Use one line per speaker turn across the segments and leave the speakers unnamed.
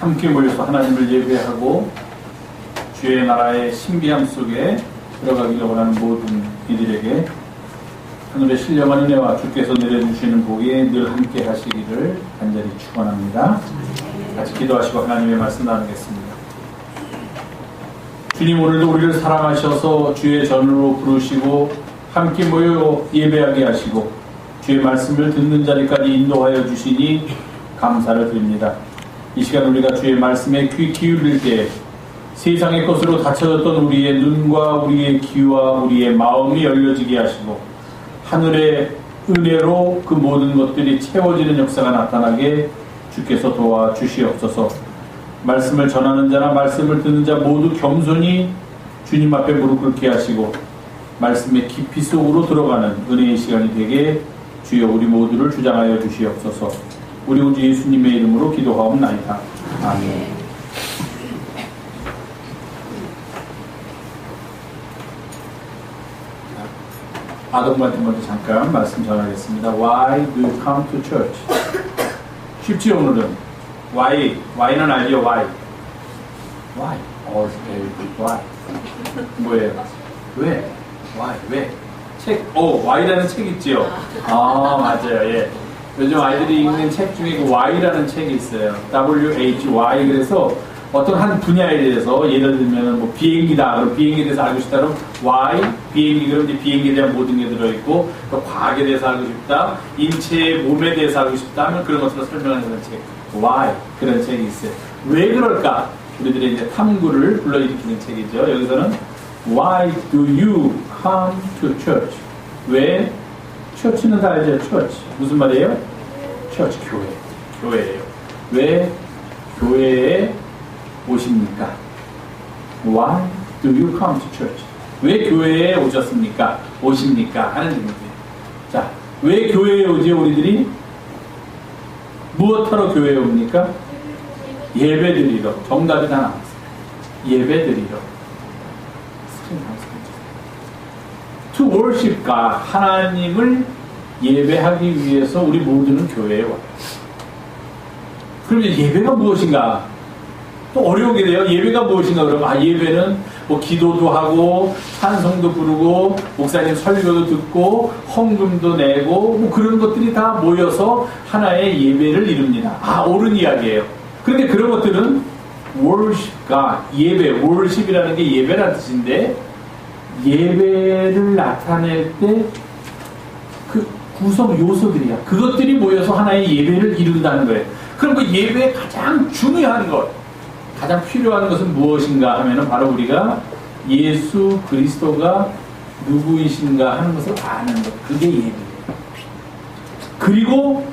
함께 모여서 하나님을 예배하고 주의 나라의 신비함 속에 들어가기를 원하는 모든 이들에게 하늘의 신령한 은혜와 주께서 내려주시는 복이 늘 함께 하시기를 간절히 축원합니다. 같이 기도하시고 하나님의 말씀 나누겠습니다. 주님, 오늘도 우리를 사랑하셔서 주의 전으로 부르시고 함께 모여 예배하게 하시고 주의 말씀을 듣는 자리까지 인도하여 주시니 감사를 드립니다. 이 시간 우리가 주의 말씀에 귀 기울일 때 세상의 것으로 닫혀졌던 우리의 눈과 우리의 귀와 우리의 마음이 열려지게 하시고 하늘의 은혜로 그 모든 것들이 채워지는 역사가 나타나게 주께서 도와주시옵소서. 말씀을 전하는 자나 말씀을 듣는 자 모두 겸손히 주님 앞에 무릎 꿇게 하시고 말씀의 깊이 속으로 들어가는 은혜의 시간이 되게 주여 우리 모두를 주장하여 주시옵소서. 우리 구주 예수님의 이름으로 기도하옵나이다. 아멘. 아동한테 먼저 잠깐 말씀 전하겠습니다. Why do you come to church? 쉽지요 오늘은. Why는 알죠? Why? Why? 뭐예요? 왜? Why? 왜? 책, Why라는 책 있지요? 맞아요. 예. 요즘 아이들이 읽는 책 중에 그 Why라는 책이 있어요. WHY. 그래서 어떤 한 분야에 대해서 예를 들면 뭐 비행기다. 그럼 비행기에 대해서 알고 싶다. 그럼 Why? 비행기. 그럼 이제 비행기에 대한 모든 게 들어있고 또 과학에 대해서 알고 싶다. 인체의 몸에 대해서 알고 싶다 하면 그런 것으로 설명하는 그런 책. Why? 그런 책이 있어요. 왜 그럴까? 우리들의 이제 탐구를 불러일으키는 책이죠. 여기서는 Why do you come to church? 왜? 처치는 다 알죠? 처치. 무슨 말이에요? 처치, 교회예요. 왜 교회에 오십니까? Why do you come to church? 왜 교회에 오셨습니까? 오십니까? 하는 얘기예요. 자, 왜 교회에 오지 우리들이? 무엇하러 교회에 옵니까? 예배드리러. 정답이 다 나왔어요. 예배드리러. To worship God. 하나님을 예배하기 위해서 우리 모두는 교회에 와요. 그럼 예배가 무엇인가? 또 어려우게 돼요. 예배가 무엇인가? 그러면 예배는 뭐 기도도 하고 찬송도 부르고 목사님 설교도 듣고 헌금도 내고 뭐 그런 것들이 다 모여서 하나의 예배를 이룹니다. 옳은 이야기예요. 그런데 그런 것들은 worship God. 예배. worship이라는 게 예배라는 뜻인데 예배를 나타낼 때 그 구성 요소들이야. 그것들이 모여서 하나의 예배를 이룬다는 거예요. 그럼 그 예배의 가장 중요한 것, 가장 필요한 것은 무엇인가 하면은 바로 우리가 예수 그리스도가 누구이신가 하는 것을 아는 것. 그게 예배예요. 그리고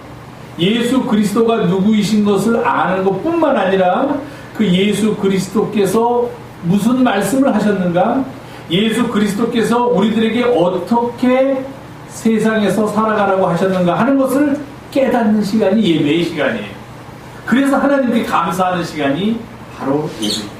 예수 그리스도가 누구이신 것을 아는 것뿐만 아니라 그 예수 그리스도께서 무슨 말씀을 하셨는가? 예수 그리스도께서 우리들에게 어떻게 세상에서 살아가라고 하셨는가 하는 것을 깨닫는 시간이 예배의 시간이에요. 그래서 하나님께 감사하는 시간이 바로 예배예요.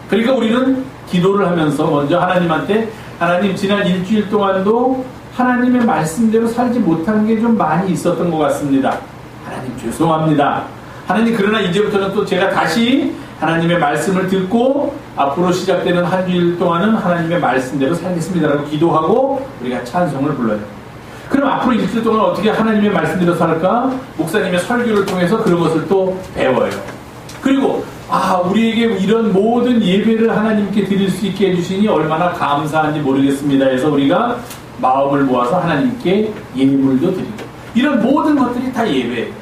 그러니까 우리는 기도를 하면서 먼저 하나님한테 하나님 지난 일주일 동안도 하나님의 말씀대로 살지 못한 게 좀 많이 있었던 것 같습니다. 하나님 죄송합니다. 하나님 그러나 이제부터는 또 제가 다시 하나님의 말씀을 듣고 앞으로 시작되는 한 주일 동안은 하나님의 말씀대로 살겠습니다라고 기도하고 우리가 찬송을 불러요. 그럼 앞으로 일주일 동안 어떻게 하나님의 말씀대로 살까? 목사님의 설교를 통해서 그런 것을 또 배워요. 그리고 우리에게 이런 모든 예배를 하나님께 드릴 수 있게 해주시니 얼마나 감사한지 모르겠습니다 해서 우리가 마음을 모아서 하나님께 예물도 드리고 이런 모든 것들이 다 예배예요.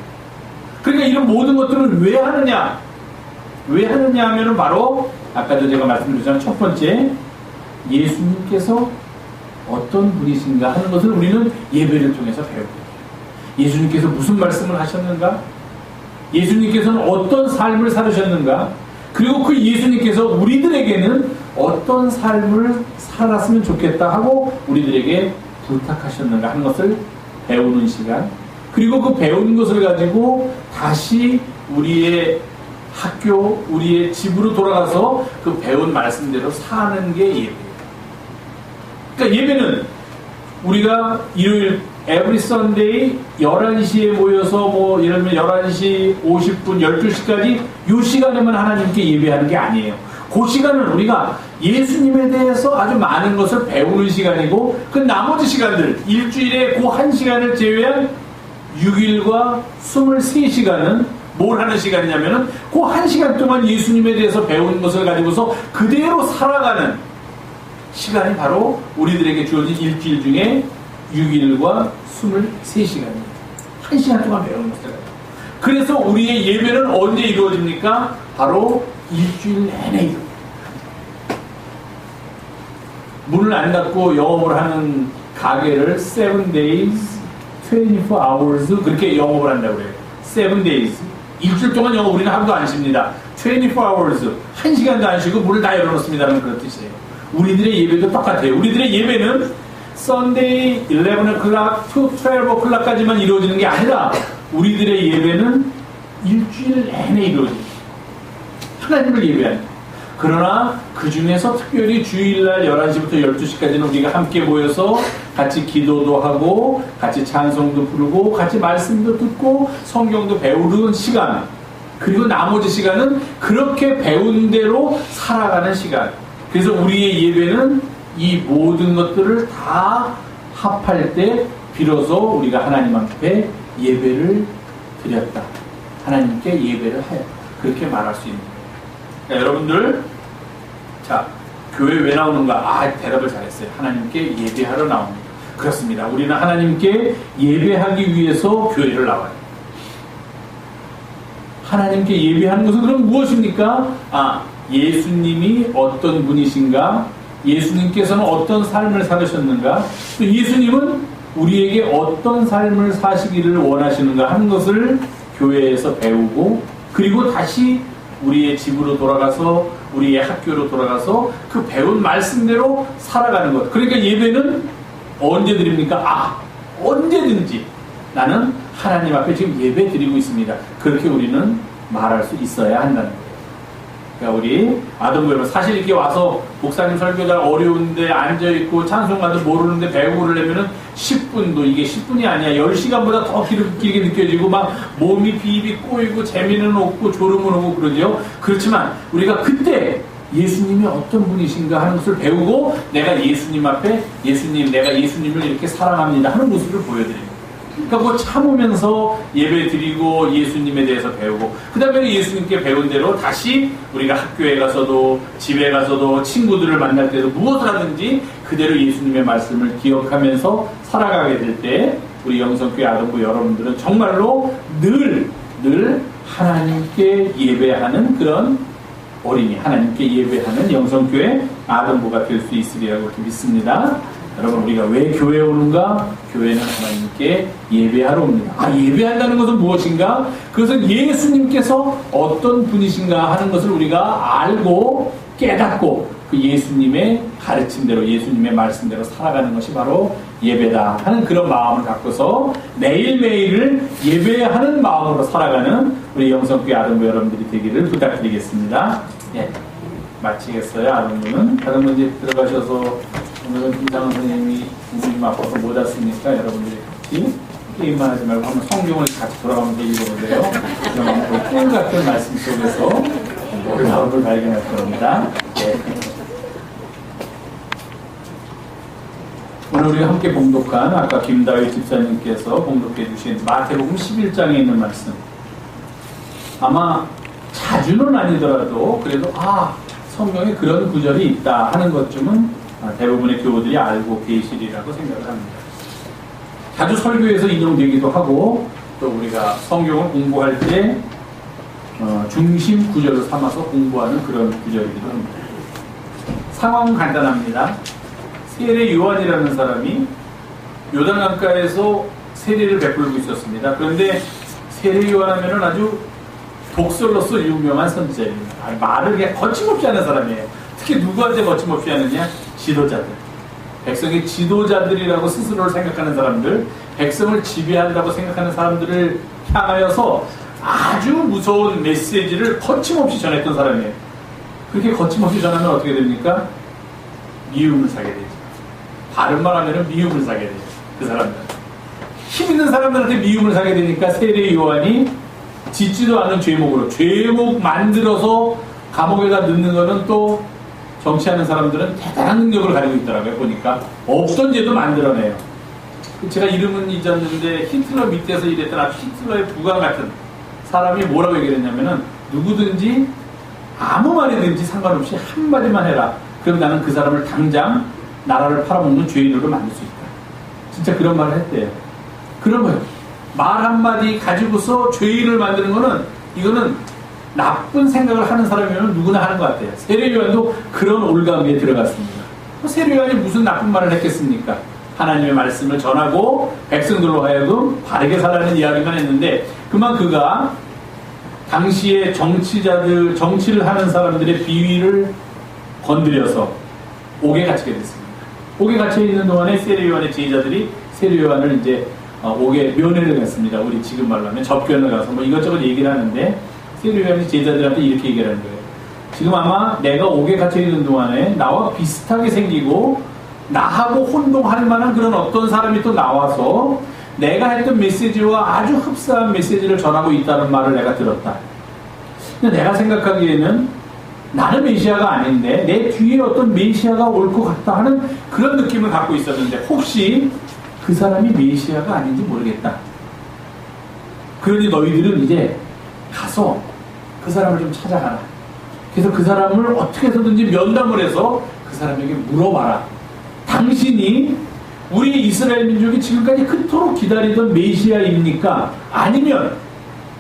그러니까 이런 모든 것들을 왜 하느냐? 왜 하느냐 하면은 바로 아까도 제가 말씀드렸잖아요. 첫 번째, 예수님께서 어떤 분이신가 하는 것을 우리는 예배를 통해서 배우고 예수님께서 무슨 말씀을 하셨는가? 예수님께서는 어떤 삶을 살으셨는가? 그리고 그 예수님께서 우리들에게는 어떤 삶을 살았으면 좋겠다 하고 우리들에게 부탁하셨는가 하는 것을 배우는 시간. 그리고 그 배운 것을 가지고 다시 우리의 학교, 우리의 집으로 돌아가서 그 배운 말씀대로 사는 게 예배예요. 그러니까 예배는 우리가 일요일 every Sunday 11시에 모여서 뭐 예를 들면 11시 50분, 12시까지 이 시간에만 하나님께 예배하는 게 아니에요. 그 시간은 우리가 예수님에 대해서 아주 많은 것을 배우는 시간이고 그 나머지 시간들 일주일에 그 한 시간을 제외한 6일과 23시간은 뭘 하는 시간이냐면은 그 한 시간 동안 예수님에 대해서 배운 것을 가지고서 그대로 살아가는 시간이 바로 우리들에게 주어진 일주일 중에 6일과 23시간입니다. 한 시간 동안 배우는 것을 가지고. 그래서 우리의 예배는 언제 이루어집니까? 바로 일주일 내내 이루어집니다. 문을 안 닫고 영업을 하는 가게를 7 days, 24 hours 그렇게 영업을 한다고 그래요. 7 days. 일주일 동안 영업 우리는 하루도 안 쉽니다. 24 hours. 한 시간도 안 쉬고 문을 다 열어놓습니다는 그런 뜻이에요. 우리들의 예배도 똑같아요. 우리들의 예배는 Sunday 11 o'clock to 12 o'clock까지만 이루어지는 게 아니라 우리들의 예배는 일주일 내내 이루어집니다. 하나님을 예배하는. 그러나 그 중에서 특별히 주일날 11시부터 12시까지는 우리가 함께 모여서 같이 기도도 하고 같이 찬송도 부르고 같이 말씀도 듣고 성경도 배우는 시간, 그리고 나머지 시간은 그렇게 배운 대로 살아가는 시간. 그래서 우리의 예배는 이 모든 것들을 다 합할 때 비로소 우리가 하나님 앞에 예배를 드렸다, 하나님께 예배를 하였다, 그렇게 말할 수 있는 거예요. 그러니까 여러분들, 자, 교회 왜 나오는가? 아, 대답을 잘했어요. 하나님께 예배하러 나옵니다. 그렇습니다. 우리는 하나님께 예배하기 위해서 교회를 나와요. 하나님께 예배하는 것은 그럼 무엇입니까? 아, 예수님이 어떤 분이신가? 예수님께서는 어떤 삶을 살으셨는가? 또 예수님은 우리에게 어떤 삶을 사시기를 원하시는가 하는 것을 교회에서 배우고, 그리고 다시 우리의 집으로 돌아가서 우리의 학교로 돌아가서 그 배운 말씀대로 살아가는 것. 그러니까 예배는 언제 드립니까? 아, 언제든지 나는 하나님 앞에 지금 예배 드리고 있습니다. 그렇게 우리는 말할 수 있어야 한다는 거예요. 그러니까 우리 아동부 여러분, 사실 이렇게 와서 목사님 설교가 어려운데 앉아있고 찬송가도 모르는데 배우고 그러려면은 10분도, 이게 10분이 아니야. 10시간보다 더 길게 느껴지고 막 몸이 비비 꼬이고 재미는 없고 졸음은 오고 그러죠. 그렇지만 우리가 그때 예수님이 어떤 분이신가 하는 것을 배우고 내가 예수님 앞에 예수님, 내가 예수님을 이렇게 사랑합니다 하는 모습을 보여드립니다. 그러니까 그거 참으면서 예배 드리고 예수님에 대해서 배우고, 그 다음에 예수님께 배운 대로 다시 우리가 학교에 가서도 집에 가서도 친구들을 만날 때도 무엇을 하든지 그대로 예수님의 말씀을 기억하면서 살아가게 될 때 우리 영성교회 아동부 여러분들은 정말로 늘 하나님께 예배하는 그런 어린이, 하나님께 예배하는 영성교회 아동부가 될 수 있으리라고 그렇게 믿습니다. 여러분, 우리가 왜 교회에 오는가? 교회는 하나님께 예배하러 옵니다. 아, 예배한다는 것은 무엇인가? 그것은 예수님께서 어떤 분이신가 하는 것을 우리가 알고 깨닫고 그 예수님의 가르침대로, 예수님의 말씀대로 살아가는 것이 바로 예배다 하는 그런 마음을 갖고서 매일매일을 예배하는 마음으로 살아가는 우리 영성교회 아동부 여러분들이 되기를 부탁드리겠습니다. 예, 마치겠어요. 아동부는 이제 들어가셔서, 오늘은 이상한 선생님이 좀 아파서 못 왔으니까 여러분들이 같이 게임만 하지 말고 한번 성경을 같이 돌아가면서 읽어보세요. 그러면 꿀 같은 말씀 속에서 놀라운 걸 발견할 겁니다. 네. 오늘 우리가 함께 봉독한 아까 김다윗 집사님께서 봉독해 주신 마태복음 11장에 있는 말씀, 아마 자주는 아니더라도 그래도 성경에 그런 구절이 있다 하는 것쯤은 대부분의 교우들이 알고 계시리라고 생각을 합니다. 자주 설교에서 인용되기도 하고, 또 우리가 성경을 공부할 때 중심 구절을 삼아서 공부하는 그런 구절이기도 합니다. 상황은 간단합니다. 세례 요한이라는 사람이 요단강가에서 세례를 베풀고 있었습니다. 그런데 세례 요한하면은 아주 독설로서 유명한 선지자입니다. 말을 그냥 거침없이 하는 사람이에요. 특히 누구한테 거침없이 하느냐? 지도자들. 백성의 지도자들이라고 스스로를 생각하는 사람들, 백성을 지배한다고 생각하는 사람들을 향하여서 아주 무서운 메시지를 거침없이 전했던 사람이에요. 그렇게 거침없이 전하면 어떻게 됩니까? 미움을 사게 되죠. 바른 말 하면 미움을 사게 되죠. 그 사람들. 힘 있는 사람들한테 미움을 사게 되니까 세례 요한이 짓지도 않은 죄목으로 죄목 만들어서 감옥에다 넣는 거는 또 정치하는 사람들은 대단한 능력을 가지고 있더라고요. 보니까 없던 죄도 만들어내요. 제가 이름은 잊었는데 히틀러 밑에서 일했던 아주 히틀러의 부관 같은 사람이 뭐라고 얘기를 했냐면은 누구든지 아무 말이든지 상관없이 한마디만 해라. 그럼 나는 그 사람을 당장 나라를 팔아먹는 죄인으로 만들 수 있다. 진짜 그런 말을 했대요. 그런 거예요. 말 한마디 가지고서 죄인을 만드는 거는 이거는 나쁜 생각을 하는 사람이면 누구나 하는 것 같아요. 세례 요한도 그런 올가미에 들어갔습니다. 세례 요한이 무슨 나쁜 말을 했겠습니까? 하나님의 말씀을 전하고 백성들로 하여금 바르게 살라는 이야기만 했는데 그만 그가 당시에 정치를 하는 사람들의 비위를 건드려서 옥에 갇히게 됐습니다. 옥에 갇혀 있는 동안에 세례 요한의 제자들이 세례 요한을 이제 옥에 면회를 갔습니다. 우리 지금 말로 하면 접견을 가서 뭐 이것저것 얘기를 하는데 세례 요한이 제자들한테 이렇게 얘기를 하는 거예요. 지금 아마 내가 옥에 갇혀 있는 동안에 나와 비슷하게 생기고 나하고 혼동할 만한 그런 어떤 사람이 또 나와서 내가 했던 메시지와 아주 흡사한 메시지를 전하고 있다는 말을 내가 들었다. 근데 내가 생각하기에는 나는 메시아가 아닌데 내 뒤에 어떤 메시아가 올 것 같다 하는 그런 느낌을 갖고 있었는데 혹시 그 사람이 메시아가 아닌지 모르겠다. 그러니 너희들은 이제 가서 그 사람을 좀 찾아가라. 그래서 그 사람을 어떻게 해서든지 면담을 해서 그 사람에게 물어봐라. 당신이 우리 이스라엘 민족이 지금까지 그토록 기다리던 메시아입니까? 아니면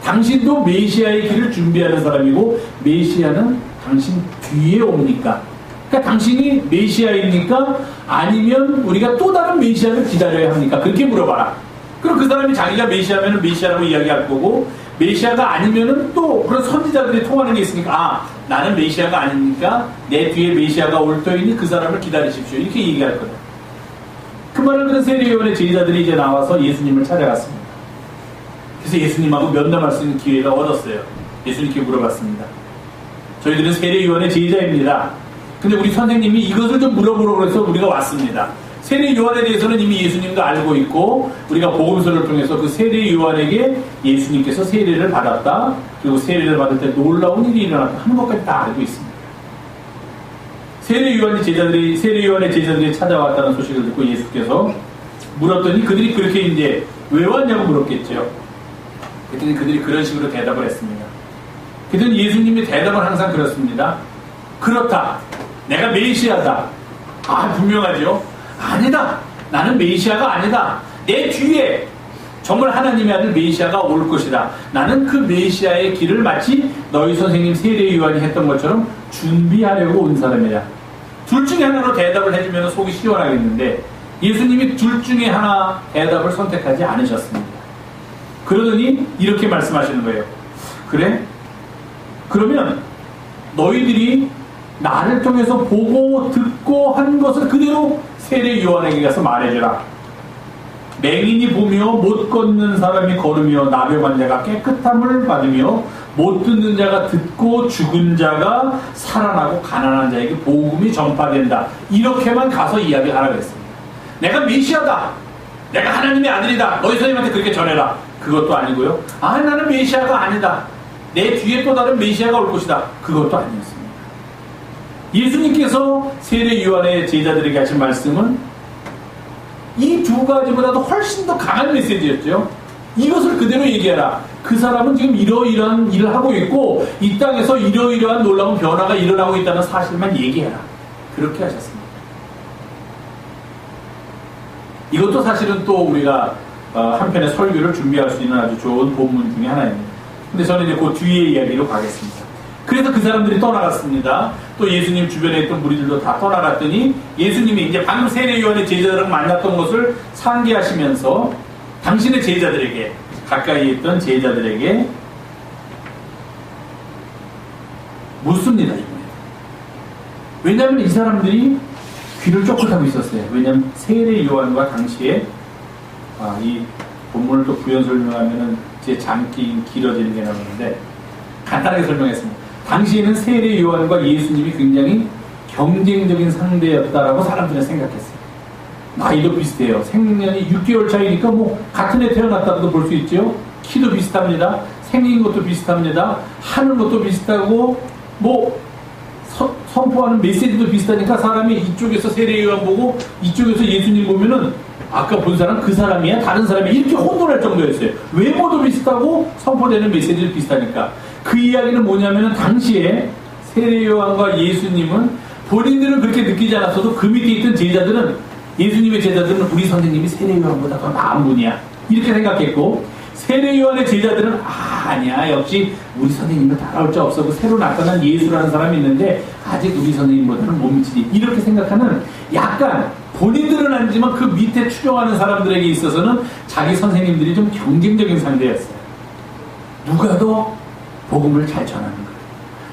당신도 메시아의 길을 준비하는 사람이고 메시아는 당신 뒤에 옵니까? 그러니까 당신이 메시아입니까? 아니면 우리가 또 다른 메시아를 기다려야 합니까? 그렇게 물어봐라. 그럼 그 사람이 자기가 메시아면 메시아라고 이야기할 거고 메시아가 아니면은 또 그런 선지자들이 통하는 게 있으니까 아 나는 메시아가 아니니까 내 뒤에 메시아가 올 터이니 그 사람을 기다리십시오. 이렇게 얘기할 거다. 그 말을 들은 세례 요한의 제자들이 이제 나와서 예수님을 찾아갔습니다. 그래서 예수님하고 면담할 수 있는 기회가 얻었어요. 예수님께 물어봤습니다. 저희들은 세례 요한의 제자입니다. 근데 우리 선생님이 이것을 좀 물어보라고 해서 우리가 왔습니다. 세례 요한에 대해서는 이미 예수님도 알고 있고 우리가 복음서를 통해서 그 세례 요한에게 예수님께서 세례를 받았다. 그리고 세례를 받을 때 놀라운 일이 일어났다 하는 것까지 다 알고 있습니다. 세례 요한의 제자들이 찾아왔다는 소식을 듣고 예수께서 물었더니 그들이 그렇게 이제 왜 왔냐고 물었겠죠. 그랬더니 그들이 그런 식으로 대답을 했습니다. 그랬더니 예수님의 대답은 항상 그렇습니다. 그렇다. 내가 메시아다. 아 분명하죠. 아니다. 나는 메시아가 아니다. 내 뒤에 정말 하나님의 아들 메시아가 올 것이다. 나는 그 메시아의 길을 마치 너희 선생님 세례 요한이 했던 것처럼 준비하려고 온 사람이다. 둘 중에 하나로 대답을 해주면 속이 시원하겠는데 예수님이 둘 중에 하나 대답을 선택하지 않으셨습니다. 그러더니 이렇게 말씀하시는 거예요. 그래? 그러면 너희들이 나를 통해서 보고 듣고 한 것을 그대로 세례 요한에게 가서 말해주라. 맹인이 보며 못 걷는 사람이 걸으며 나병한 자가 깨끗함을 받으며 못 듣는 자가 듣고 죽은 자가 살아나고 가난한 자에게 복음이 전파된다. 이렇게만 가서 이야기하라고 했습니다. 내가 메시아다. 내가 하나님의 아들이다. 너희 선생님한테 그렇게 전해라. 그것도 아니고요. 아 나는 메시아가 아니다. 내 뒤에 또 다른 메시아가 올 것이다. 그것도 아니었습니다. 예수님께서 세례 요한의 제자들에게 하신 말씀은 이 두 가지보다도 훨씬 더 강한 메시지였죠. 이것을 그대로 얘기해라. 그 사람은 지금 이러이러한 일을 하고 있고 이 땅에서 이러이러한 놀라운 변화가 일어나고 있다는 사실만 얘기해라. 그렇게 하셨습니다. 이것도 사실은 또 우리가 한편의 설교를 준비할 수 있는 아주 좋은 본문 중에 하나입니다. 근데 저는 이제 그 뒤에 이야기로 가겠습니다. 그래서 그 사람들이 떠나갔습니다. 또 예수님 주변에 있던 무리들도 다 떠나갔더니 예수님이 이제 방금 세례 요한의 제자들을 만났던 것을 상기하시면서 당신의 제자들에게 가까이 있던 제자들에게 묻습니다. 이번에. 왜냐하면 이 사람들이 귀를 쫑긋하고 있었어요. 왜냐하면 세례 요한과 당시에 이 본문을 또 부연 설명하면은 제 잠기 길어지는 게 나오는데 간단하게 설명했습니다. 당시에는 세례 요한과 예수님이 굉장히 경쟁적인 상대였다라고 사람들은 생각했어요. 나이도 비슷해요. 생년이 6개월 차이니까 뭐 같은 해 태어났다고도 볼 수 있죠. 키도 비슷합니다. 생긴 것도 비슷합니다. 하는 것도 비슷하고 뭐 선포하는 메시지도 비슷하니까 사람이 이쪽에서 세례요한 보고 이쪽에서 예수님 보면은 아까 본 사람 그 사람이야 다른 사람이 이렇게 혼돈할 정도였어요. 외모도 비슷하고 선포되는 메시지도 비슷하니까. 그 이야기는 뭐냐면은 당시에 세례요한과 예수님은 본인들은 그렇게 느끼지 않았어도 그 밑에 있던 제자들은 예수님의 제자들은 우리 선생님이 세례요한보다 더 나은 분이야 이렇게 생각했고, 세례요한의 제자들은 아니야 역시 우리 선생님을 따라올 자 없어. 그 새로 나타난 예수라는 사람이 있는데 아직 우리 선생님보다는 못 미치지 이렇게 생각하는, 약간 본인들은 아니지만 그 밑에 추종하는 사람들에게 있어서는 자기 선생님들이 좀 경쟁적인 상대였어요. 누가 더 복음을 잘 전하는가,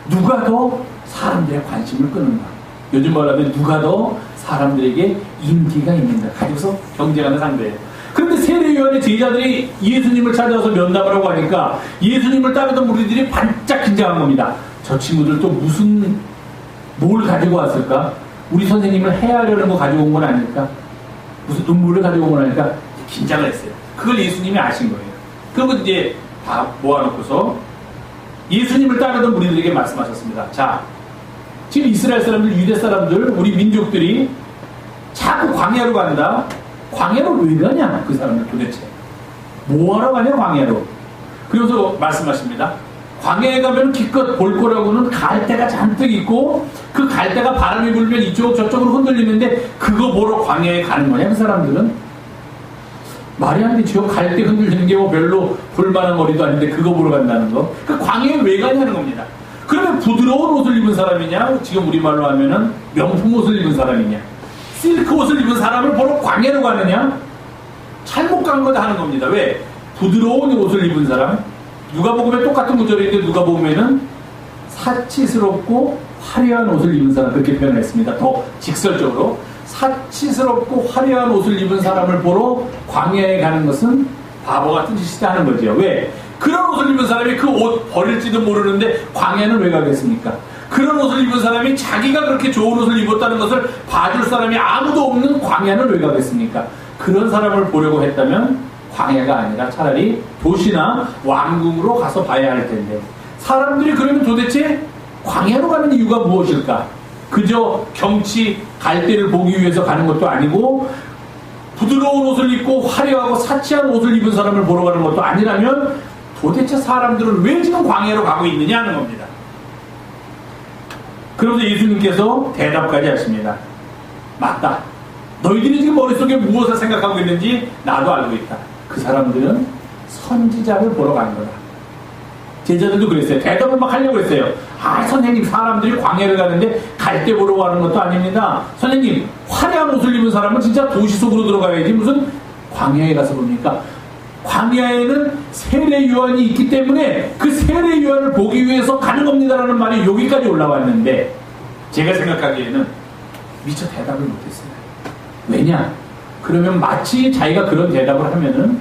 누가 더 사람들의 관심을 끄는가, 요즘 말하면 누가 더 사람들에게 인기가 있는가 가지고서 경쟁하는 상대예요. 그런데 세례요한의 제자들이 예수님을 찾아와서 면담을 하고 하니까 예수님을 따르던 무리들이 반짝 긴장한 겁니다. 저 친구들 또 뭘 가지고 왔을까? 우리 선생님을 해하려는 거 가지고 온 건 아닐까? 무슨 음모를 가지고 온 건 아닐까? 긴장을 했어요. 그걸 예수님이 아신 거예요. 그리고 이제 다 모아놓고서 예수님을 따르던 무리들에게 말씀하셨습니다. 자, 지금 이스라엘 사람들, 유대 사람들, 우리 민족들이 자꾸 광야로 간다. 광야로 왜 가냐? 그 사람들 도대체 뭐하러 가냐 광야로. 그래서 말씀하십니다. 광야에 가면 기껏 볼 거라고는 갈대가 잔뜩 있고 그 갈대가 바람이 불면 이쪽 저쪽으로 흔들리는데 그거 보러 광야에 가는 거냐? 그 사람들은 말이 안 되죠. 갈대 흔들리는 게 뭐 별로 볼만한 거리도 아닌데 그거 보러 간다는 거. 그 광야에 왜 가냐는 겁니다. 그러면 부드러운 옷을 입은 사람이냐, 지금 우리말로 하면은 명품 옷을 입은 사람이냐, 실크 옷을 입은 사람을 보러 광야로 가느냐? 잘못 간 거다 하는 겁니다. 왜? 부드러운 옷을 입은 사람, 누가복음에 똑같은 구절인데 누가복음에는 사치스럽고 화려한 옷을 입은 사람 그렇게 표현했습니다. 더 직설적으로 사치스럽고 화려한 옷을 입은 사람을 보러 광야에 가는 것은 바보 같은 짓이다 하는 거죠. 왜? 그런 옷을 입은 사람이 그 옷 버릴지도 모르는데 광야는 왜 가겠습니까? 그런 옷을 입은 사람이 자기가 그렇게 좋은 옷을 입었다는 것을 봐줄 사람이 아무도 없는 광야는 왜 가겠습니까? 그런 사람을 보려고 했다면 광야가 아니라 차라리 도시나 왕궁으로 가서 봐야 할 텐데, 사람들이 그러면 도대체 광야로 가는 이유가 무엇일까? 그저 경치 갈대를 보기 위해서 가는 것도 아니고 부드러운 옷을 입고 화려하고 사치한 옷을 입은 사람을 보러 가는 것도 아니라면 도대체 사람들은 왜 지금 광야로 가고 있느냐 하는 겁니다. 그러면서 예수님께서 대답까지 하십니다. 맞다. 너희들이 지금 머릿속에 무엇을 생각하고 있는지 나도 알고 있다. 그 사람들은 선지자를 보러 간 거다. 제자들도 그랬어요. 대답을 막 하려고 했어요. 선생님, 사람들이 광야를 가는데 갈대 보러 가는 것도 아닙니다. 선생님, 화려한 옷을 입은 사람은 진짜 도시 속으로 들어가야지 무슨 광야에 가서 봅니까? 광야에는 세례 요한이 있기 때문에 그 세례 요한을 보기 위해서 가는 겁니다라는 말이 여기까지 올라왔는데, 제가 생각하기에는 미처 대답을 못했어요. 왜냐? 그러면 마치 자기가 그런 대답을 하면은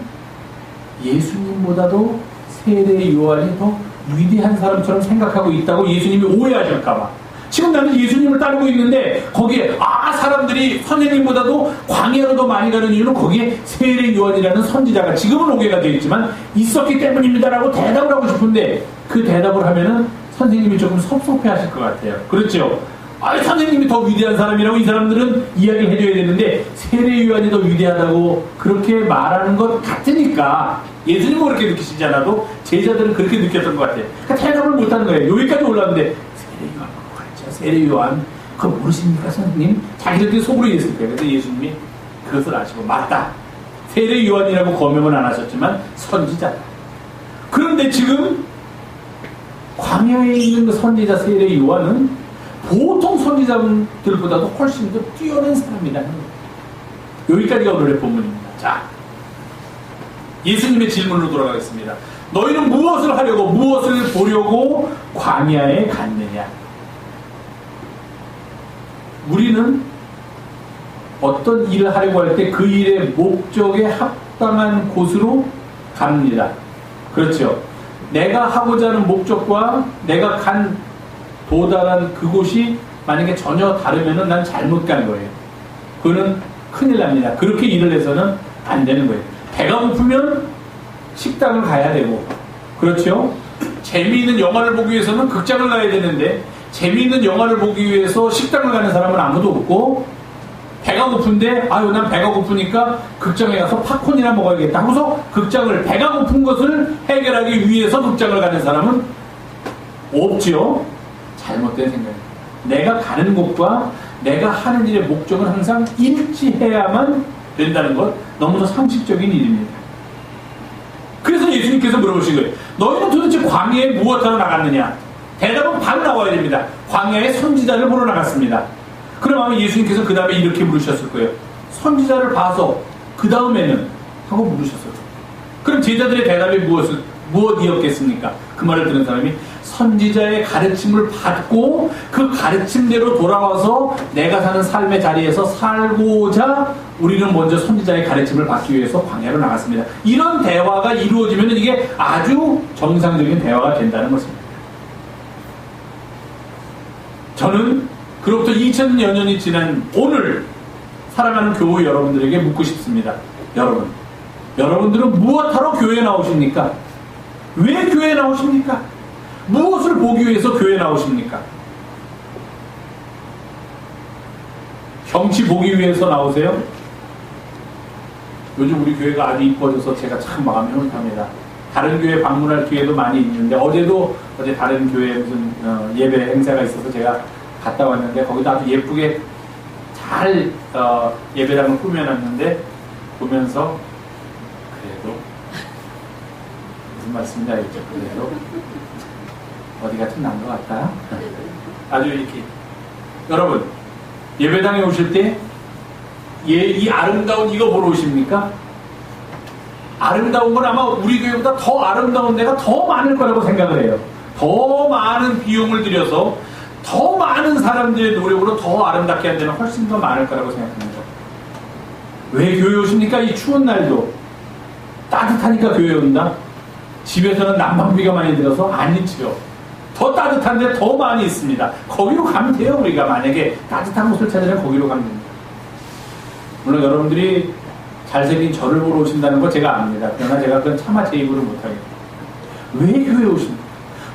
예수님보다도 세례 요한이 더 위대한 사람처럼 생각하고 있다고 예수님이 오해하실까봐. 지금 나는 예수님을 따르고 있는데 거기에 사람들이 선생님보다도 광야로 더 많이 가는 이유는 거기에 세례 요한이라는 선지자가 지금은 오해가 되어 있지만 있었기 때문입니다라고 대답을 하고 싶은데, 그 대답을 하면은 선생님이 조금 섭섭해 하실 것 같아요. 그렇죠? 선생님이 더 위대한 사람이라고 이 사람들은 이야기를 해줘야 되는데 세례 요한이 더 위대하다고 그렇게 말하는 것 같으니까, 예수님은 그렇게 느끼시지 않아도 제자들은 그렇게 느꼈던 것 같아요. 그러니까 대답을 못하는 거예요. 여기까지 올라왔는데 세례 요한 그거 가르쳐. 세례 요한 그거 모르십니까 선생님? 자기들끼리 속으로 얘기했을 거예요. 그래서 예수님이 그것을 아시고 맞다. 세례 요한이라고 거명은 안 하셨지만 선지자다. 그런데 지금 광야에 있는 그 선지자 세례 요한은 보통 선지자들보다도 훨씬 더 뛰어난 사람이라는 거예요. 여기까지가 오늘의 본문입니다. 자, 예수님의 질문으로 돌아가겠습니다. 너희는 무엇을 하려고, 무엇을 보려고 광야에 갔느냐? 우리는 어떤 일을 하려고 할 때 그 일의 목적에 합당한 곳으로 갑니다. 그렇죠? 내가 하고자 하는 목적과 내가 도달한 그곳이 만약에 전혀 다르면은 난 잘못 간 거예요. 그거는 큰일 납니다. 그렇게 일을 해서는 안 되는 거예요. 배가 고프면 식당을 가야 되고, 그렇죠? 재미있는 영화를 보기 위해서는 극장을 가야 되는데, 재미있는 영화를 보기 위해서 식당을 가는 사람은 아무도 없고, 배가 고픈데, 아유, 난 배가 고프니까 극장에 가서 팝콘이나 먹어야겠다 하고서 배가 고픈 것을 해결하기 위해서 극장을 가는 사람은 없죠. 잘못된 생각입니다. 내가 가는 곳과 내가 하는 일의 목적은 항상 일치해야만 된다는 것, 너무나 상식적인 일입니다. 그래서 예수님께서 물어보신 거예요. 너희는 도대체 광야에 무엇하러 나갔느냐? 대답은 바로 나와야 됩니다. 광야에 선지자를 보러 나갔습니다. 그럼 아마 예수님께서 그 다음에 이렇게 물으셨을 거예요. 선지자를 봐서 그 다음에는 하고 물으셨을 거예요. 그럼 제자들의 대답이 무엇이었겠습니까? 그 말을 들은 사람이 선지자의 가르침을 받고 그 가르침대로 돌아와서 내가 사는 삶의 자리에서 살고자 우리는 먼저 선지자의 가르침을 받기 위해서 광야로 나갔습니다. 이런 대화가 이루어지면 이게 아주 정상적인 대화가 된다는 것입니다. 저는 그로부터 2000여 년이 지난 오늘 사랑하는 교회 여러분들에게 묻고 싶습니다. 여러분들은 무엇하러 교회에 나오십니까? 왜 교회에 나오십니까? 무엇을 보기 위해서 교회에 나오십니까? 경치 보기 위해서 나오세요? 요즘 우리 교회가 아주 이뻐져서 제가 참 마음이 흐뭇합니다. 다른 교회 방문할 기회도 많이 있는데 어제 다른 교회에 무슨 예배 행사가 있어서 제가 갔다 왔는데 거기도 아주 예쁘게 잘 예배당을 꾸며놨는데 보면서 그래도 무슨 말씀인지 알겠죠? 그래도 어디가 좀 난 것 같다. 아주 이렇게 여러분 예배당에 오실 때 이 아름다운 이거 보러 오십니까? 아름다운 건 아마 우리 교회보다 더 아름다운 데가 더 많을 거라고 생각을 해요. 더 많은 비용을 들여서 더 많은 사람들의 노력으로 더 아름답게 한 데는 훨씬 더 많을 거라고 생각합니다. 왜 교회 오십니까? 이 추운 날도 따뜻하니까 교회 온다? 집에서는 난방비가 많이 들어서 아니죠. 더 따뜻한데 더 많이 있습니다. 거기로 가면 돼요. 우리가 만약에 따뜻한 곳을 찾으면 거기로 가면 됩니다. 물론 여러분들이 잘생긴 저를 보러 오신다는 거 제가 압니다. 그러나 제가 그건 차마 제 입으로 못하겠다. 왜 교회에 오십니까?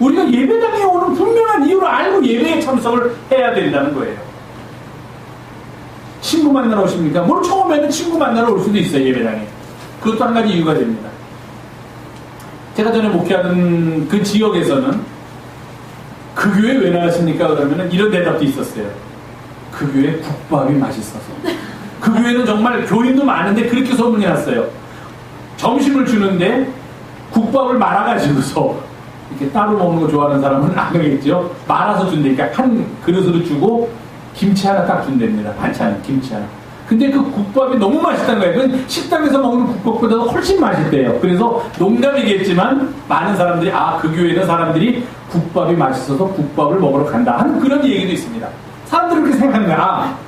우리가 예배당에 오는 분명한 이유를 알고 예배에 참석을 해야 된다는 거예요. 친구 만나러 오십니까? 물론 처음에는 친구 만나러 올 수도 있어요. 예배당에. 그것도 한 가지 이유가 됩니다. 제가 전에 목회하던 그 지역에서는 그 교회 왜 나가십니까? 그러면 이런 대답도 있었어요. 그 교회 국밥이 맛있어서. 그 교회는 정말 교인도 많은데 그렇게 소문이 났어요. 점심을 주는데 국밥을 말아가지고서 이렇게 따로 먹는 거 좋아하는 사람은 안 하겠죠. 말아서 준다니까 한 그릇으로 주고 김치 하나 딱 준답니다. 반찬 김치 하나. 근데 그 국밥이 너무 맛있다는 거예요. 그건 식당에서 먹는 국밥보다 훨씬 맛있대요. 그래서 농담이겠지만 많은 사람들이 그 교회는 사람들이 국밥이 맛있어서 국밥을 먹으러 간다 하는 그런 얘기도 있습니다. 사람들은 그렇게 생각하는 거야.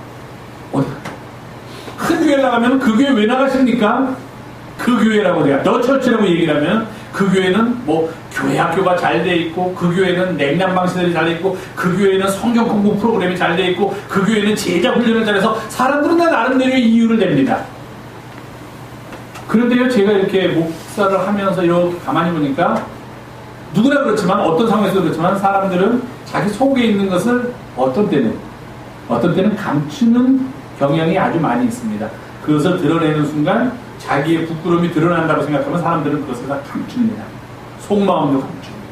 큰 교회 나가면 그 교회 왜 나가십니까? 그 교회라고 내가 너 처치라고 얘기를 하면 그 교회는 뭐 교회 학교가 잘 돼 있고 그 교회는 냉난방 시설이 잘 돼 있고 그 교회는 성경 공부 프로그램이 잘 돼 있고 그 교회는 제자 훈련을 잘해서 사람들은 다 나름대로의 이유를 댑니다. 그런데요, 제가 이렇게 목사를 하면서 이렇게 가만히 보니까 누구나 그렇지만 어떤 상황에서도 그렇지만 사람들은 자기 속에 있는 것을 어떤 때는 감추는 경향이 아주 많이 있습니다. 그것을 드러내는 순간 자기의 부끄러움이 드러난다고 생각하면 사람들은 그것을 다 감춥니다. 속마음도 감춥니다.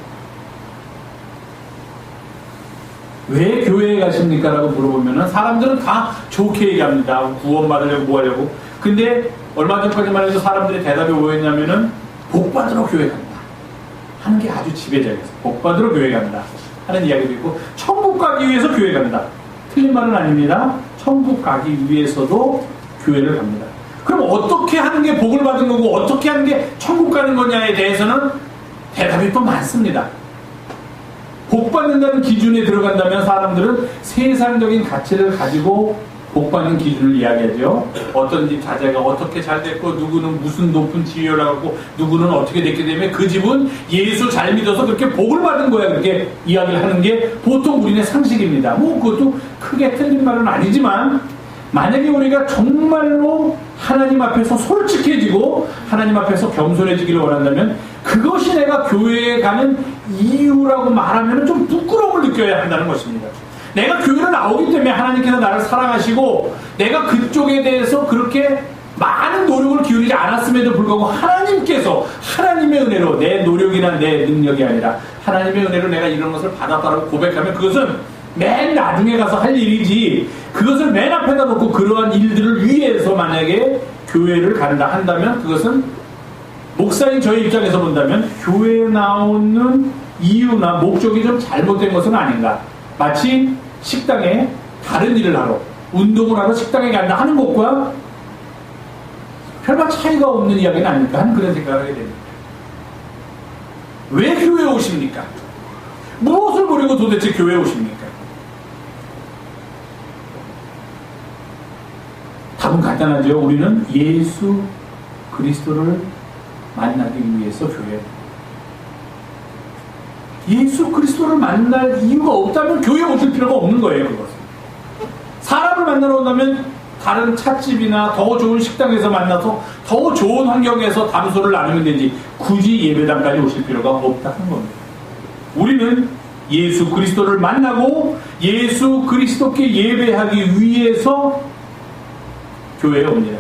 왜 교회에 가십니까? 라고 물어보면 사람들은 다 좋게 얘기합니다. 구원받으려고 뭐 하려고. 근데 얼마 전까지만 해도 사람들의 대답이 뭐였냐면은 복받으러 교회 간다 하는 게 아주 지배적이었어요. 복받으러 교회 간다 하는 이야기도 있고 천국 가기 위해서 교회 간다. 틀린 말은 아닙니다. 천국 가기 위해서도 교회를 갑니다. 그럼 어떻게 하는 게 복을 받은 거고 어떻게 하는 게 천국 가는 거냐에 대해서는 대답이 또 많습니다. 복 받는다는 기준에 들어간다면 사람들은 세상적인 가치를 가지고 복 받는 기준을 이야기하죠. 어떤 집 자제가 어떻게 잘 됐고 누구는 무슨 높은 지위를 하고 누구는 어떻게 됐기 때문에 그 집은 예수 잘 믿어서 그렇게 복을 받은 거야. 그렇게 이야기를 하는 게 보통 우리의 상식입니다. 뭐 그것도 크게 틀린 말은 아니지만 만약에 우리가 정말로 하나님 앞에서 솔직해지고 하나님 앞에서 겸손해지기를 원한다면 그것이 내가 교회에 가는 이유라고 말하면 좀 부끄러움을 느껴야 한다는 것입니다. 내가 교회를 나오기 때문에 하나님께서 나를 사랑하시고 내가 그쪽에 대해서 그렇게 많은 노력을 기울이지 않았음에도 불구하고 하나님께서 하나님의 은혜로 내 노력이나 내 능력이 아니라 하나님의 은혜로 내가 이런 것을 받았다고 고백하면 그것은 맨 나중에 가서 할 일이지, 그것을 맨 앞에다 놓고 그러한 일들을 위해서 만약에 교회를 간다 한다면 그것은 목사인 저의 입장에서 본다면 교회에 나오는 이유나 목적이 좀 잘못된 것은 아닌가. 마치 식당에 다른 일을 하러, 운동을 하러 식당에 간다 하는 것과 별반 차이가 없는 이야기는 아닐까 하는 그런 생각을 하게 됩니다. 왜 교회에 오십니까? 무엇을 보려고 도대체 교회에 오십니까? 답은 간단하죠. 우리는 예수 그리스도를 만나기 위해서 교회에 옵니다. 예수 그리스도를 만날 이유가 없다면 교회에 오실 필요가 없는 거예요. 그것은. 사람을 만나러 온다면 다른 찻집이나 더 좋은 식당에서 만나서 더 좋은 환경에서 담소를 나누면 되지 굳이 예배당까지 오실 필요가 없다는 겁니다. 우리는 예수 그리스도를 만나고 예수 그리스도께 예배하기 위해서 교회에 옵니다.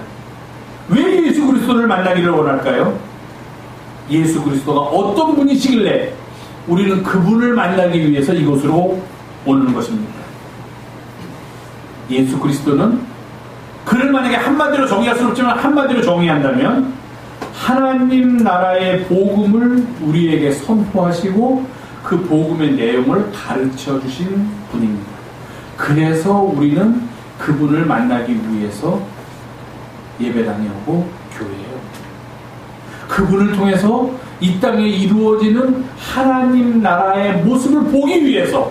왜 예수 그리스도를 만나기를 원할까요? 예수 그리스도가 어떤 분이시길래 우리는 그분을 만나기 위해서 이곳으로 오는 것입니다. 예수 그리스도는 그를 만약에 한마디로 정의할 수 없지만 한마디로 정의한다면 하나님 나라의 복음을 우리에게 선포하시고 그 복음의 내용을 가르쳐 주신 분입니다. 그래서 우리는 그분을 만나기 위해서 예배당에 오고 교회에 옵니다. 그분을 통해서 이 땅에 이루어지는 하나님 나라의 모습을 보기 위해서,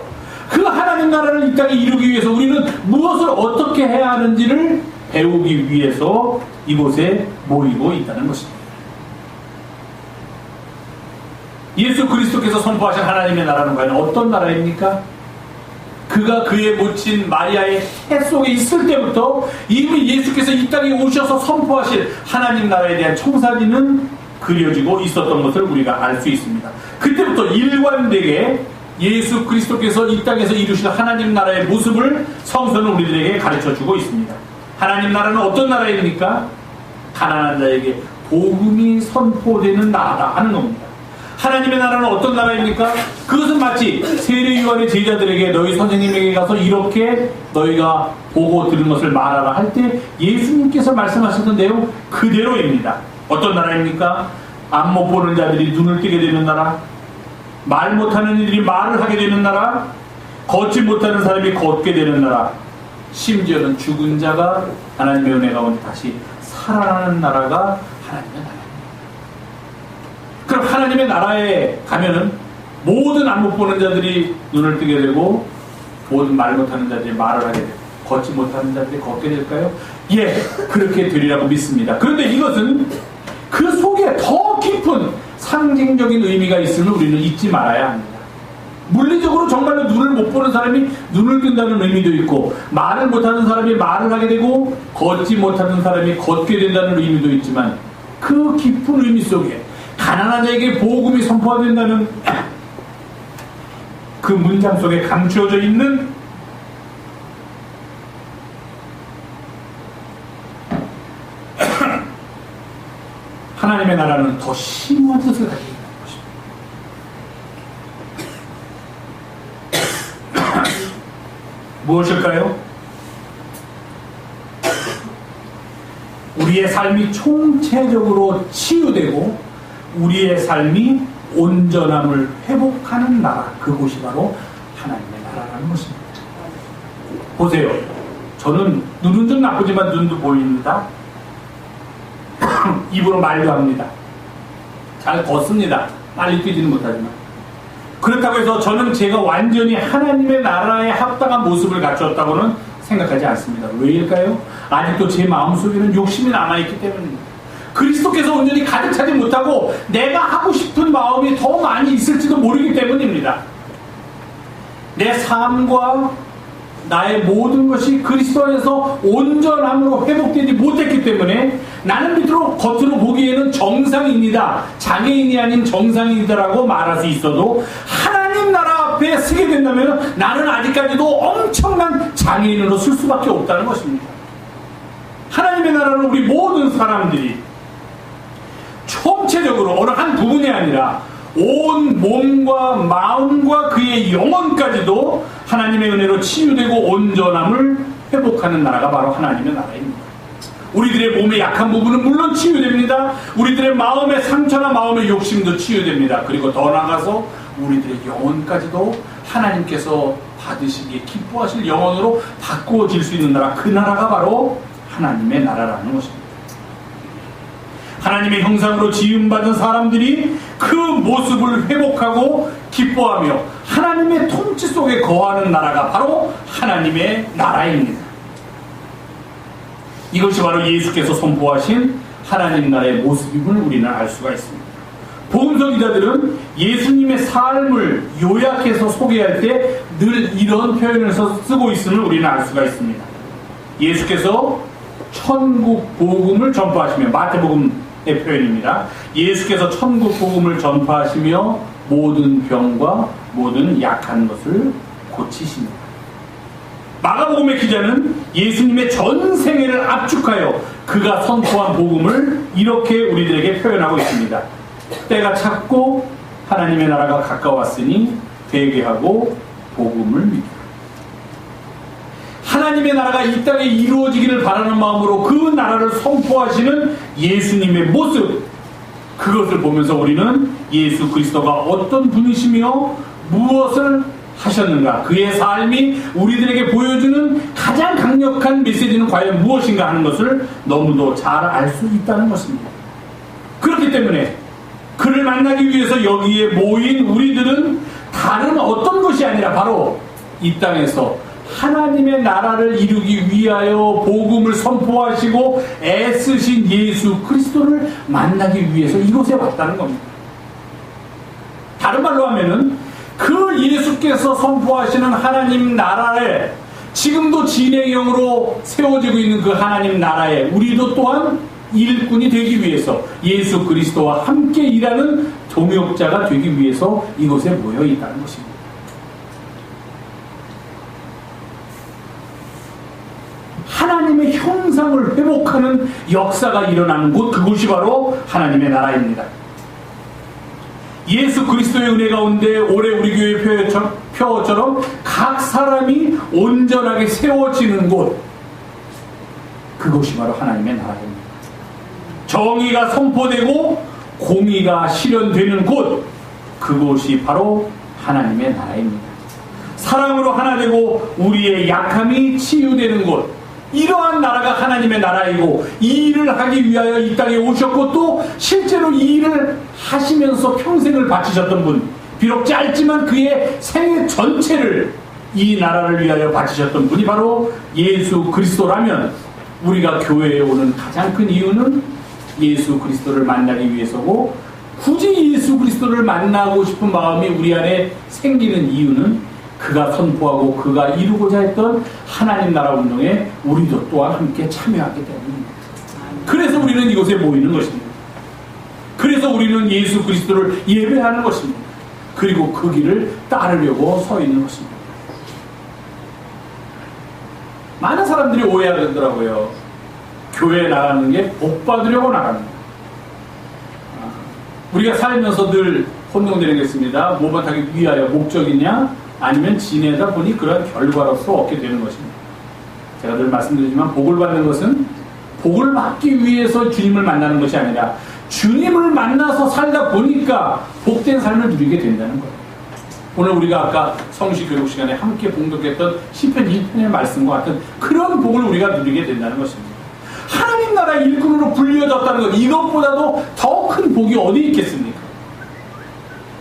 그 하나님 나라를 이 땅에 이루기 위해서 우리는 무엇을 어떻게 해야 하는지를 배우기 위해서 이곳에 모이고 있다는 것입니다. 예수 그리스도께서 선포하신 하나님의 나라는 과연 어떤 나라입니까? 그가 그의 모친 마리아의 태 속에 있을 때부터 이미 예수께서 이 땅에 오셔서 선포하신 하나님 나라에 대한 청사진은 그려지고 있었던 것을 우리가 알 수 있습니다. 그때부터 일관되게 예수 그리스도께서 이 땅에서 이루신 하나님 나라의 모습을 성서는 우리들에게 가르쳐주고 있습니다. 하나님 나라는 어떤 나라입니까? 가난한 자에게 복음이 선포되는 나라다 하는 겁니다. 하나님의 나라는 어떤 나라입니까? 그것은 마치 세례 요한의 제자들에게 너희 선생님에게 가서 이렇게 너희가 보고 들은 것을 말하라 할 때 예수님께서 말씀하셨던 내용 그대로입니다. 어떤 나라입니까? 안 못 보는 자들이 눈을 뜨게 되는 나라, 말 못하는 이들이 말을 하게 되는 나라, 걷지 못하는 사람이 걷게 되는 나라, 심지어는 죽은 자가 하나님의 은혜 가운데 다시 살아나는 나라가 하나님의 나라입니다. 그럼 하나님의 나라에 가면은 모든 안 못 보는 자들이 눈을 뜨게 되고 모든 말 못하는 자들이 말을 하게 되고 걷지 못하는 자들이 걷게 될까요? 예, 그렇게 되리라고 믿습니다. 그런데 이것은 그 속에 더 깊은 상징적인 의미가 있음을 우리는 잊지 말아야 합니다. 물리적으로 정말로 눈을 못 보는 사람이 눈을 뜬다는 의미도 있고, 말을 못하는 사람이 말을 하게 되고 걷지 못하는 사람이 걷게 된다는 의미도 있지만, 그 깊은 의미 속에 가난한 자에게 복음이 선포된다는 그 문장 속에 감추어져 있는 하나님의 나라는 더 심오한 뜻을 가지고 있는 것입니다. 무엇일까요? 우리의 삶이 총체적으로 치유되고 우리의 삶이 온전함을 회복하는 나라, 그곳이 바로 하나님의 나라라는 것입니다. 보세요. 저는 눈은 좀 나쁘지만 눈도 보입니다. 입으로 말도 합니다. 잘 걷습니다. 빨리 뛰지는 못하지만. 그렇다고 해서 저는 제가 완전히 하나님의 나라에 합당한 모습을 갖추었다고는 생각하지 않습니다. 왜일까요? 아직도 제 마음속에는 욕심이 남아있기 때문입니다. 그리스도께서 온전히 가득 차지 못하고 내가 하고 싶은 마음이 더 많이 있을지도 모르기 때문입니다. 내 삶과 나의 모든 것이 그리스도 안에서 온전함으로 회복되지 못했기 때문에 나는 밑으로 겉으로 보기에는 정상인이다, 장애인이 아닌 정상인이다라고 말할 수 있어도 하나님 나라 앞에 서게 된다면 나는 아직까지도 엄청난 장애인으로 쓸 수밖에 없다는 것입니다. 하나님의 나라는 우리 모든 사람들이 총체적으로 어느 한 부분이 아니라 온 몸과 마음과 그의 영혼까지도 하나님의 은혜로 치유되고 온전함을 회복하는 나라가 바로 하나님의 나라입니다. 우리들의 몸의 약한 부분은 물론 치유됩니다. 우리들의 마음의 상처나 마음의 욕심도 치유됩니다. 그리고 더 나아가서 우리들의 영혼까지도 하나님께서 받으시기에 기뻐하실 영혼으로 바꾸어질 수 있는 나라, 그 나라가 바로 하나님의 나라라는 것입니다. 하나님의 형상으로 지음받은 사람들이 그 모습을 회복하고 기뻐하며 하나님의 통치 속에 거하는 나라가 바로 하나님의 나라입니다. 이것이 바로 예수께서 선포하신 하나님 나라의 모습임을 우리는 알 수가 있습니다. 복음서 기자들은 예수님의 삶을 요약해서 소개할 때 늘 이런 표현을 쓰고 있음을 우리는 알 수가 있습니다. 예수께서 천국 복음을 전파하시며, 마태복음의 표현입니다. 예수께서 천국 복음을 전파하시며 모든 병과 모든 약한 것을 고치십니다. 마가복음의 기자는 예수님의 전 생애를 압축하여 그가 선포한 복음을 이렇게 우리들에게 표현하고 있습니다. 때가 찼고 하나님의 나라가 가까웠으니 회개하고 복음을 믿으라. 하나님의 나라가 이 땅에 이루어지기를 바라는 마음으로 그 나라를 선포하시는 예수님의 모습, 그것을 보면서 우리는 예수 그리스도가 어떤 분이시며 무엇을 하셨는가, 그의 삶이 우리들에게 보여주는 가장 강력한 메시지는 과연 무엇인가 하는 것을 너무도 잘 알 수 있다는 것입니다. 그렇기 때문에 그를 만나기 위해서 여기에 모인 우리들은 다른 어떤 것이 아니라 바로 이 땅에서 하나님의 나라를 이루기 위하여 복음을 선포하시고 애쓰신 예수 그리스도를 만나기 위해서 이곳에 왔다는 겁니다. 다른 말로 하면은 그 예수께서 선포하시는 하나님 나라에 지금도 진행형으로 세워지고 있는 그 하나님 나라에 우리도 또한 일꾼이 되기 위해서 예수 그리스도와 함께 일하는 동역자가 되기 위해서 이곳에 모여 있다는 것입니다. 하나님의 형상을 회복하는 역사가 일어나는 곳, 그곳이 바로 하나님의 나라입니다. 예수 그리스도의 은혜 가운데 올해 우리 교회 표어처럼 각 사람이 온전하게 세워지는 곳, 그곳이 바로 하나님의 나라입니다. 정의가 선포되고 공의가 실현되는 곳, 그곳이 바로 하나님의 나라입니다. 사랑으로 하나 되고 우리의 약함이 치유되는 곳, 이러한 나라가 하나님의 나라이고, 이 일을 하기 위하여 이 땅에 오셨고 또 실제로 이 일을 하시면서 평생을 바치셨던 분, 비록 짧지만 그의 생애 전체를 이 나라를 위하여 바치셨던 분이 바로 예수 그리스도라면, 우리가 교회에 오는 가장 큰 이유는 예수 그리스도를 만나기 위해서고, 굳이 예수 그리스도를 만나고 싶은 마음이 우리 안에 생기는 이유는 그가 선포하고 그가 이루고자 했던 하나님 나라 운동에 우리도 또한 함께 참여하기 때문입니다. 그래서 우리는 이곳에 모이는 것입니다. 그래서 우리는 예수 그리스도를 예배하는 것입니다. 그리고 그 길을 따르려고 서 있는 것입니다. 많은 사람들이 오해하더라고요. 교회에 나가는 게 복 받으려고 나가는 거예요. 우리가 살면서 늘 혼동되겠습니다. 모범하기 위하여 목적이냐, 아니면 지내다 보니 그런 결과로서 얻게 되는 것입니다. 제가 늘 말씀드리지만 복을 받는 것은 복을 받기 위해서 주님을 만나는 것이 아니라 주님을 만나서 살다 보니까 복된 삶을 누리게 된다는 거예요. 오늘 우리가 아까 성식 교육 시간에 함께 봉독했던 시편 1편의 말씀과 같은 그런 복을 우리가 누리게 된다는 것입니다. 하나님 나라 일꾼으로 불려졌다는 것, 이것보다도 더 큰 복이 어디 있겠습니까?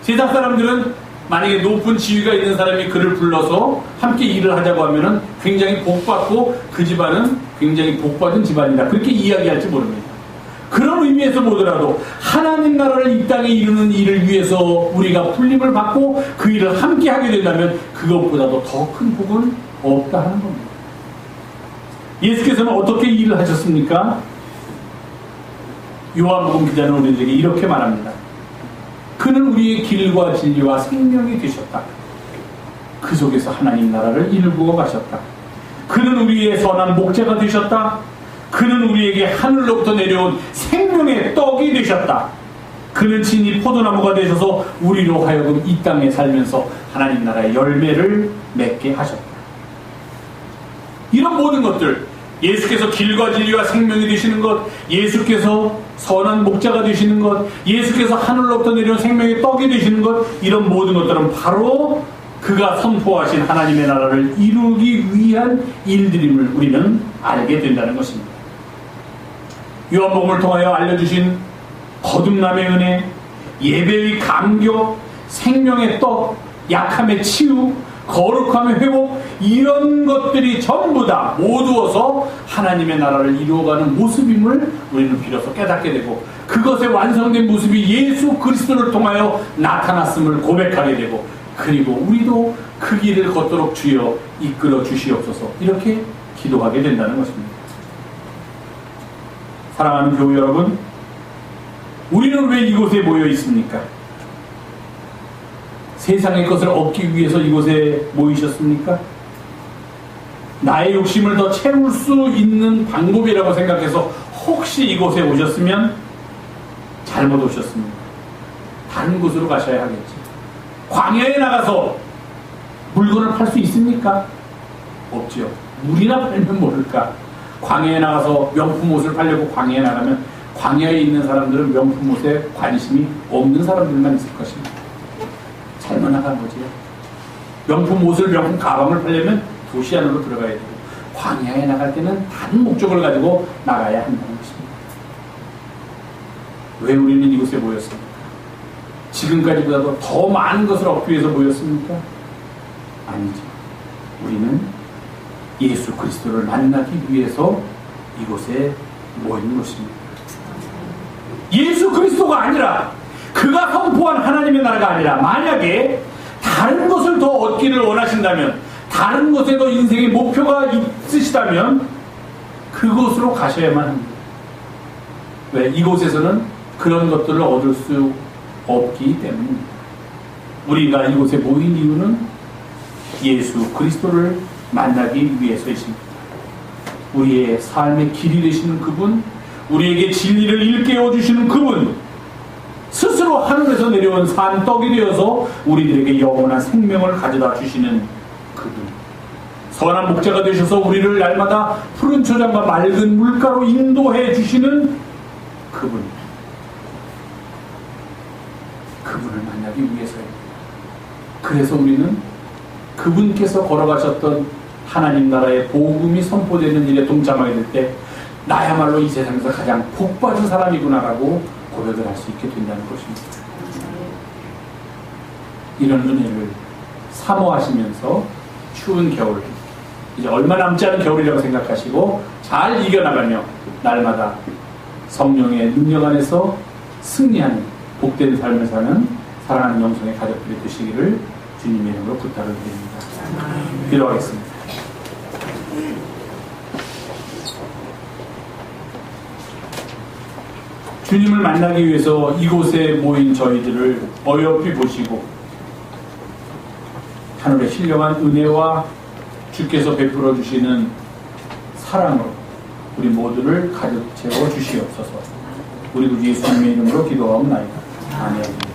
세상 사람들은 만약에 높은 지위가 있는 사람이 그를 불러서 함께 일을 하자고 하면은 굉장히 복받고 그 집안은 굉장히 복받은 집안이다, 그렇게 이야기할지 모릅니다. 그런 의미에서 보더라도 하나님 나라를 이 땅에 이루는 일을 위해서 우리가 불림을 받고 그 일을 함께 하게 된다면 그것보다도 더 큰 복은 없다 하는 겁니다. 예수께서는 어떻게 일을 하셨습니까? 요한복음 기자는 우리들에게 이렇게 말합니다. 그는 우리의 길과 진리와 생명이 되셨다. 그 속에서 하나님 나라를 이루고 가셨다. 그는 우리의 선한 목자가 되셨다. 그는 우리에게 하늘로부터 내려온 생명의 떡이 되셨다. 그는 친히 포도나무가 되셔서 우리로 하여금 이 땅에 살면서 하나님 나라의 열매를 맺게 하셨다. 이런 모든 것들, 예수께서 길과 진리와 생명이 되시는 것, 예수께서 선한 목자가 되시는 것, 예수께서 하늘로부터 내려온 생명의 떡이 되시는 것, 이런 모든 것들은 바로 그가 선포하신 하나님의 나라를 이루기 위한 일들임을 우리는 알게 된다는 것입니다. 요한복음을 통하여 알려주신 거듭남의 은혜, 예배의 감격, 생명의 떡, 약함의 치유, 거룩함의 회복, 이런 것들이 전부 다 모두어서 하나님의 나라를 이루어가는 모습임을 우리는 비로소 깨닫게 되고, 그것의 완성된 모습이 예수 그리스도를 통하여 나타났음을 고백하게 되고, 그리고 우리도 그 길을 걷도록 주여 이끌어 주시옵소서, 이렇게 기도하게 된다는 것입니다. 사랑하는 교우 여러분, 우리는 왜 이곳에 모여 있습니까? 세상의 것을 얻기 위해서 이곳에 모이셨습니까? 나의 욕심을 더 채울 수 있는 방법이라고 생각해서 혹시 이곳에 오셨으면 잘못 오셨습니다. 다른 곳으로 가셔야 하겠지. 광야에 나가서 물건을 팔 수 있습니까? 없죠. 물이나 팔면 모를까. 광야에 나가서 명품 옷을 팔려고 광야에 나가면 광야에 있는 사람들은 명품 옷에 관심이 없는 사람들만 있을 것입니다. 잘못 나간 거지요. 명품 옷을, 명품 가방을 팔려면 도시 안으로 들어가야 되고, 광야에 나갈 때는 다른 목적을 가지고 나가야 한다는 것입니다. 왜 우리는 이곳에 모였습니까? 지금까지보다도 더 많은 것을 얻기 위해서 모였습니까? 아니죠. 우리는 예수 그리스도를 만나기 위해서 이곳에 모인 것입니다. 예수 그리스도가 아니라, 그가 선포한 하나님의 나라가 아니라, 만약에 다른 것을 더 얻기를 원하신다면, 다른 것에 더 인생의 목표가 있으시다면 그곳으로 가셔야만 합니다. 왜? 이곳에서는 그런 것들을 얻을 수 없기 때문입니다. 우리가 이곳에 모인 이유는 예수 그리스도를 만나기 위해서이십니다. 우리의 삶의 길이 되시는 그분, 우리에게 진리를 일깨워 주시는 그분, 스스로 하늘에서 내려온 산 떡이 되어서 우리들에게 영원한 생명을 가져다 주시는 그분, 선한 목자가 되셔서 우리를 날마다 푸른 초장과 맑은 물가로 인도해 주시는 그분, 그분을 만나기 위해서입니다. 그래서 우리는 그분께서 걸어가셨던 하나님 나라의 복음이 선포되는 일에 동참하게 될 때 나야말로 이 세상에서 가장 복받은 사람이구나라고 고백을 할 수 있게 된다는 것입니다. 이런 은혜를 사모하시면서 추운 겨울, 이제 얼마 남지 않은 겨울이라고 생각하시고 잘 이겨나가며 날마다 성령의 능력 안에서 승리하는 복된 삶을 사는 사랑하는 영성의 가족들이 되시기를 주님의 이름으로 부탁을 드립니다. 기도하겠습니다. 주님을 만나기 위해서 이곳에 모인 저희들을 어여삐 보시고 하늘의 신령한 은혜와 주께서 베풀어 주시는 사랑으로 우리 모두를 가득 채워 주시옵소서. 우리 구 예수님의 이름으로 기도하옵나이다. 아멘.